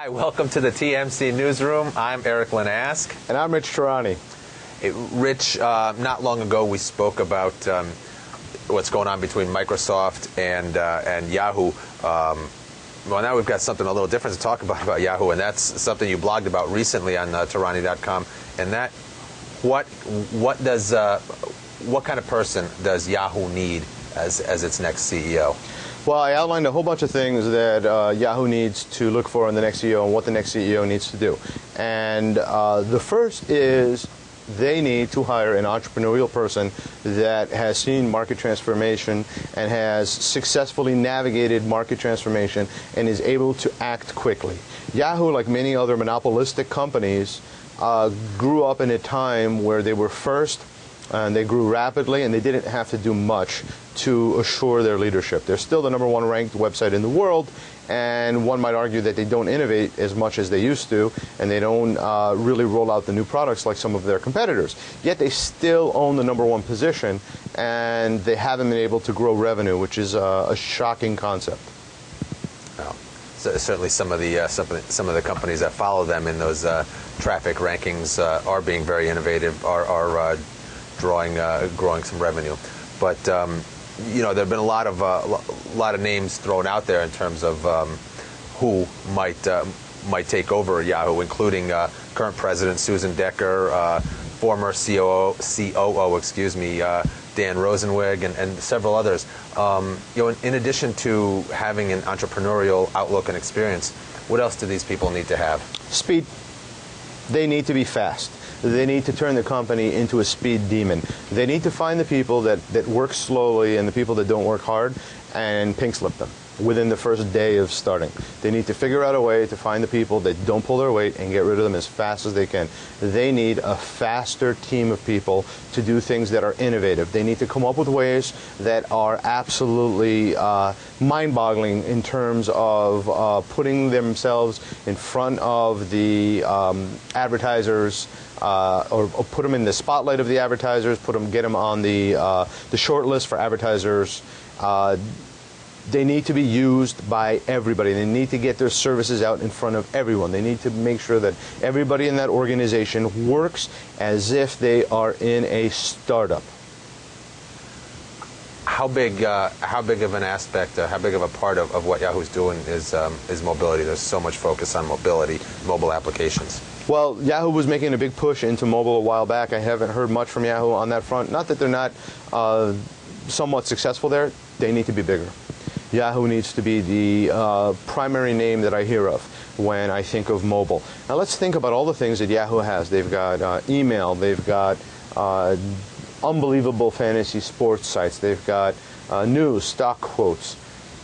Hi, welcome to the TMC Newsroom. I'm Erik Linask. And I'm Rich Tehrani. Rich, not long ago we spoke about what's going on between Microsoft and Yahoo. Well, now we've got something a little different to talk about Yahoo, and that's something you blogged about recently on Tehrani.com. And that, what kind of person does Yahoo need as its next CEO? Well, I outlined a whole bunch of things that Yahoo needs to look for in the next CEO and what the next CEO needs to do. And the first is they need to hire an entrepreneurial person that has seen market transformation and has successfully navigated market transformation and is able to act quickly. Yahoo, like many other monopolistic companies, grew up in a time where they were first, and they grew rapidly, and they didn't have to do much to assure their leadership. They're still the #1 ranked website in the world, and one might argue that they don't innovate as much as they used to, and they don't really roll out the new products like some of their competitors. Yet they still own the #1 position, and they haven't been able to grow revenue, which is a shocking concept. Well, so certainly some of the companies that follow them in those traffic rankings are being very innovative, are growing some revenue, but you know, there have been a lot of names thrown out there in terms of who might take over Yahoo, including current president Susan Decker, former COO, Dan Rosenwig, and several others. You know, in addition to having an entrepreneurial outlook and experience, what else do these people need to have? Speed. They need to be fast. They need to turn the company into a speed demon. They need to find the people that work slowly and the people that don't work hard and pink slip them within the first day of starting. They need to figure out a way to find the people that don't pull their weight and get rid of them as fast as they can. They need a faster team of people to do things that are innovative. They need to come up with ways that are absolutely mind-boggling in terms of putting themselves in front of the advertisers, or put them in the spotlight of the advertisers, get them on the short list for advertisers. They need to be used by everybody. They need to get their services out in front of everyone. They need to make sure that everybody in that organization works as if they are in a startup. How big of an aspect, how big of a part of what Yahoo's doing is mobility? There's so much focus on mobility, mobile applications. Well, Yahoo was making a big push into mobile a while back. I haven't heard much from Yahoo on that front. Not that they're not somewhat successful there. They need to be bigger. Yahoo needs to be the primary name that I hear of when I think of mobile. Now let's think about all the things that Yahoo has. They've got email, they've got unbelievable fantasy sports sites, they've got news, stock quotes.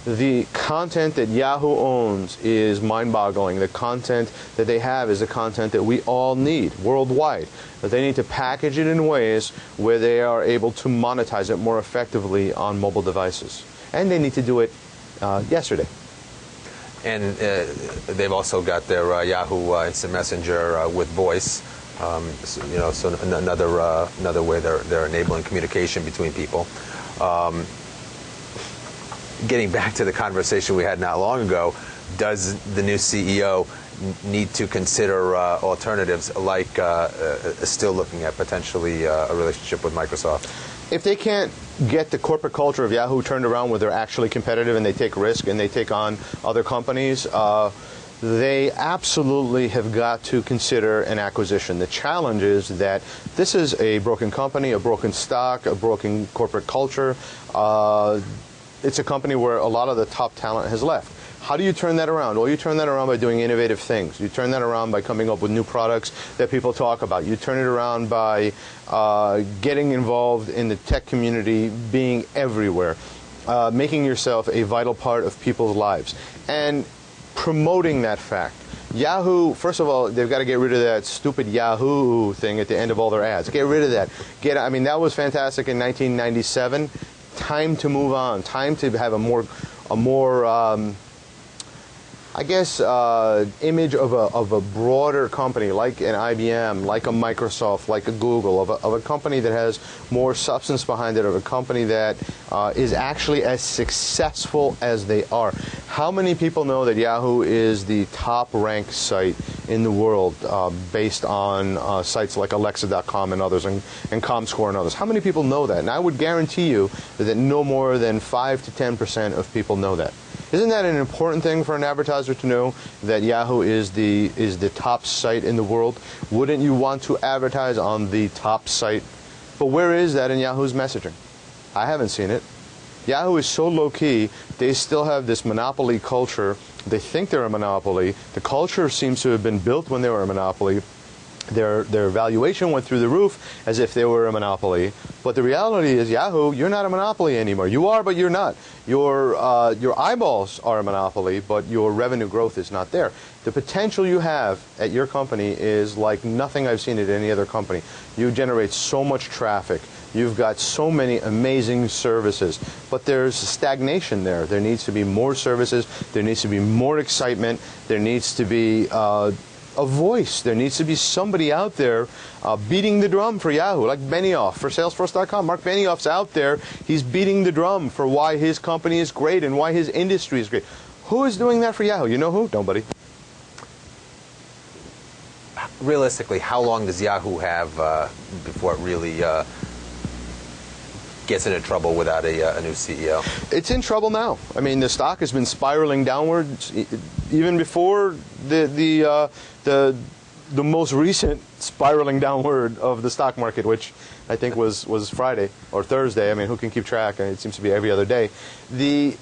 The content that Yahoo owns is mind-boggling. The content that they have is the content that we all need worldwide. But they need to package it in ways where they are able to monetize it more effectively on mobile devices. And they need to do it yesterday. And they've also got their Yahoo Instant Messenger with voice. So, you know, so another way they're enabling communication between people. Getting back to the conversation we had not long ago, does the new CEO need to consider alternatives like still looking at potentially a relationship with Microsoft? If they can't get the corporate culture of Yahoo turned around where they're actually competitive and they take risk and they take on other companies, they absolutely have got to consider an acquisition. The challenge is that this is a broken company, a broken stock, a broken corporate culture. It's a company where a lot of the top talent has left. How do you turn that around? Well, you turn that around by doing innovative things. You turn that around by coming up with new products that people talk about. You turn it around by getting involved in the tech community, being everywhere, making yourself a vital part of people's lives, and promoting that fact. Yahoo, first of all, they've got to get rid of that stupid Yahoo thing at the end of all their ads. Get rid of that. I mean, that was fantastic in 1997. Time to move on. Time to have a more I guess, image of a broader company like an IBM, like a Microsoft, like a Google, of a company that has more substance behind it, of a company that is actually as successful as they are. How many people know that Yahoo is the top-ranked site in the world based on sites like Alexa.com and others, and ComScore and others? How many people know that? And I would guarantee you that no more than 5 to 10% of people know that. Isn't that an important thing for an advertiser to know, that Yahoo is the top site in the world? Wouldn't you want to advertise on the top site? But where is that in Yahoo's messaging? I haven't seen it. Yahoo is so low-key, they still have this monopoly culture. They think they're a monopoly. The culture seems to have been built when they were a monopoly. Their valuation went through the roof as if they were a monopoly. But the reality is, Yahoo, you're not a monopoly anymore. You are, but you're not. Your eyeballs are a monopoly, but your revenue growth is not there. The potential you have at your company is like nothing I've seen at any other company. You generate so much traffic. You've got so many amazing services, but there's stagnation there. There needs to be more services. There needs to be more excitement. There needs to be a voice. There needs to be somebody out there beating the drum for Yahoo, like Benioff for Salesforce.com. Mark Benioff's out there. He's beating the drum for why his company is great and why his industry is great. Who is doing that for Yahoo? You know who? Nobody. Realistically, how long does Yahoo have before it really gets into trouble without a new CEO? It's in trouble now. I mean, the stock has been spiraling downwards even before the most recent spiraling downward of the stock market, which I think was Friday or Thursday. I mean, who can keep track? It seems to be every other day. The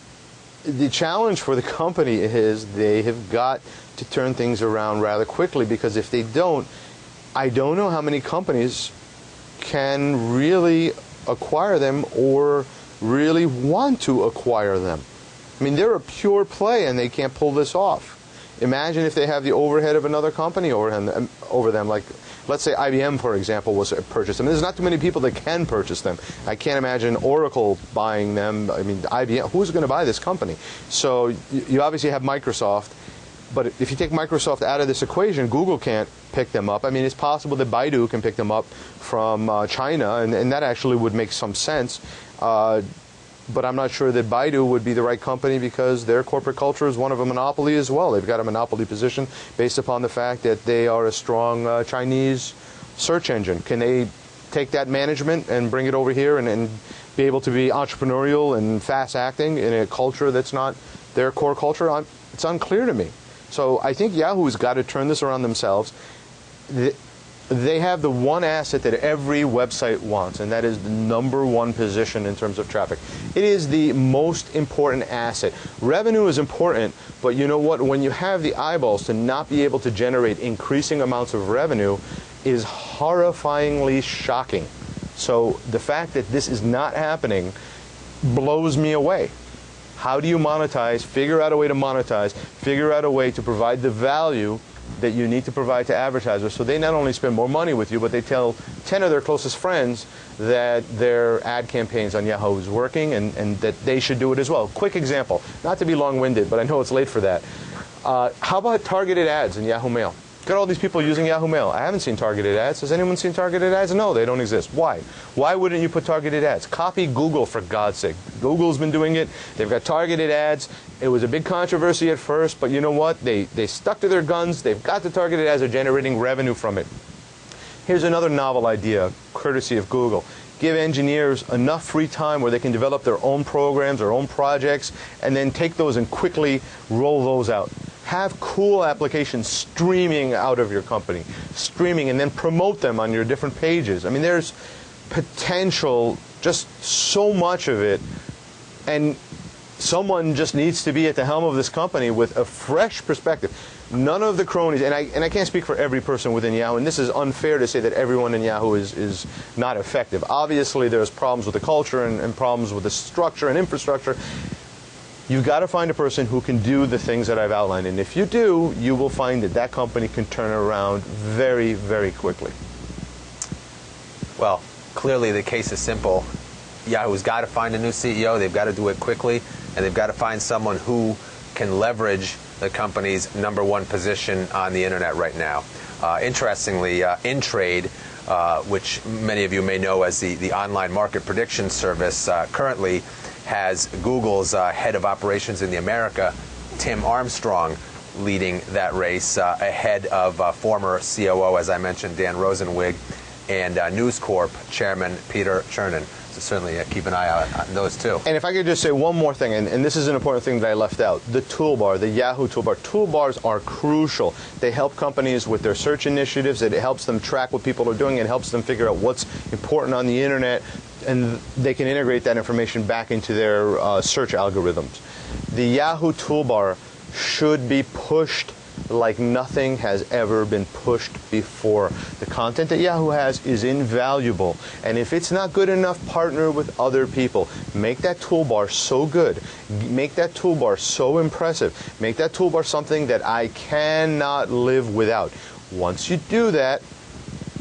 challenge for the company is they have got to turn things around rather quickly, because if they don't, I don't know how many companies can really acquire them or really want to acquire them. I mean, they're a pure play and they can't pull this off. Imagine if they have the overhead of another company over them, like let's say IBM, for example, was purchased them. There's not too many people that can purchase them. I can't imagine Oracle buying them. I mean, IBM, who's going to buy this company? So you obviously have Microsoft, but if you take Microsoft out of this equation, Google can't pick them up. I mean, it's possible that Baidu can pick them up from China, and that actually would make some sense. But I'm not sure that Baidu would be the right company, because their corporate culture is one of a monopoly as well. They've got a monopoly position based upon the fact that they are a strong Chinese search engine. Can they take that management and bring it over here and be able to be entrepreneurial and fast-acting in a culture that's not their core culture? It's unclear to me. So I think Yahoo's got to turn this around themselves. They have the one asset that every website wants, and that is the #1 position in terms of traffic. It is the most important asset. Revenue is important, but you know what? When you have the eyeballs, to not be able to generate increasing amounts of revenue is horrifyingly shocking. So the fact that this is not happening blows me away. How do you monetize? Figure out a way to monetize. Figure out a way to provide the value that you need to provide to advertisers, so they not only spend more money with you, but they tell 10 of their closest friends that their ad campaigns on Yahoo is working, and that they should do it as well. Quick example, not to be long-winded, but I know it's late for that. How about targeted ads in Yahoo Mail? Got all these people using Yahoo Mail. I haven't seen targeted ads. Has anyone seen targeted ads? No, they don't exist. Why? Why wouldn't you put targeted ads? Copy Google, for God's sake. Google's been doing it. They've got targeted ads. It was a big controversy at first, but you know what? They stuck to their guns. They've got the targeted ads. They're generating revenue from it. Here's another novel idea, courtesy of Google. Give engineers enough free time where they can develop their own programs, their own projects, and then take those and quickly roll those out. Have cool applications streaming out of your company, streaming, and then promote them on your different pages. I mean, there's potential, just so much of it, and someone just needs to be at the helm of this company with a fresh perspective. None of the cronies, and I can't speak for every person within Yahoo, and this is unfair to say that everyone in Yahoo is not effective. Obviously, there's problems with the culture and problems with the structure and infrastructure. You've got to find a person who can do the things that I've outlined, and if you do, you will find that that company can turn around very, very quickly. Well, clearly the case is simple. Yahoo's got to find a new CEO. They've got to do it quickly, and they've got to find someone who can leverage the company's #1 position on the internet right now. Interestingly, InTrade, which many of you may know as the online market prediction service, currently has Google's head of operations in the America, Tim Armstrong, leading that race ahead of former COO, as I mentioned, Dan Rosenwig, and News Corp chairman Peter Chernin. So certainly keep an eye out on those two. And if I could just say one more thing, and this is an important thing that I left out, the toolbar, the Yahoo Toolbar. Toolbars are crucial. They help companies with their search initiatives. It helps them track what people are doing. It helps them figure out what's important on the internet, and they can integrate that information back into their search algorithms. The Yahoo Toolbar should be pushed like nothing has ever been pushed before. The content that Yahoo has is invaluable, and if it's not good enough, partner with other people. Make that toolbar so good. Make that toolbar so impressive. Make that toolbar something that I cannot live without. Once you do that,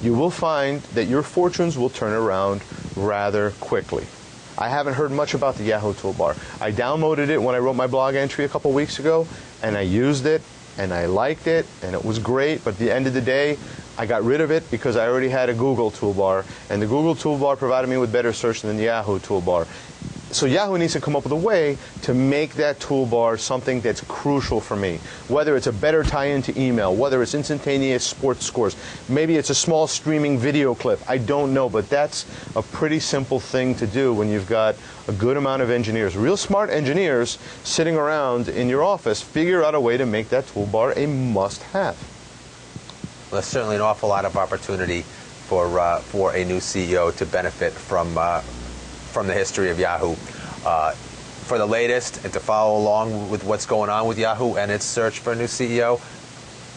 you will find that your fortunes will turn around rather quickly. I haven't heard much about the Yahoo Toolbar. I downloaded it when I wrote my blog entry a couple weeks ago, and I used it, and I liked it, and it was great, but at the end of the day, I got rid of it because I already had a Google Toolbar, and the Google Toolbar provided me with better search than the Yahoo Toolbar. So Yahoo needs to come up with a way to make that toolbar something that's crucial for me. Whether it's a better tie-in to email, whether it's instantaneous sports scores, maybe it's a small streaming video clip, I don't know, but that's a pretty simple thing to do when you've got a good amount of engineers, real smart engineers sitting around in your office. Figure out a way to make that toolbar a must-have. Well, there's certainly an awful lot of opportunity for a new CEO to benefit from the history of Yahoo. For the latest and to follow along with what's going on with Yahoo and its search for a new CEO,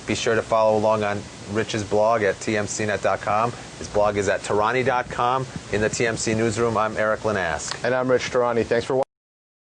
be sure to follow along on Rich's blog at tmcnet.com. His blog is at Tehrani.com. In the TMC newsroom, I'm Erik Linask. And I'm Rich Tehrani. Thanks for watching.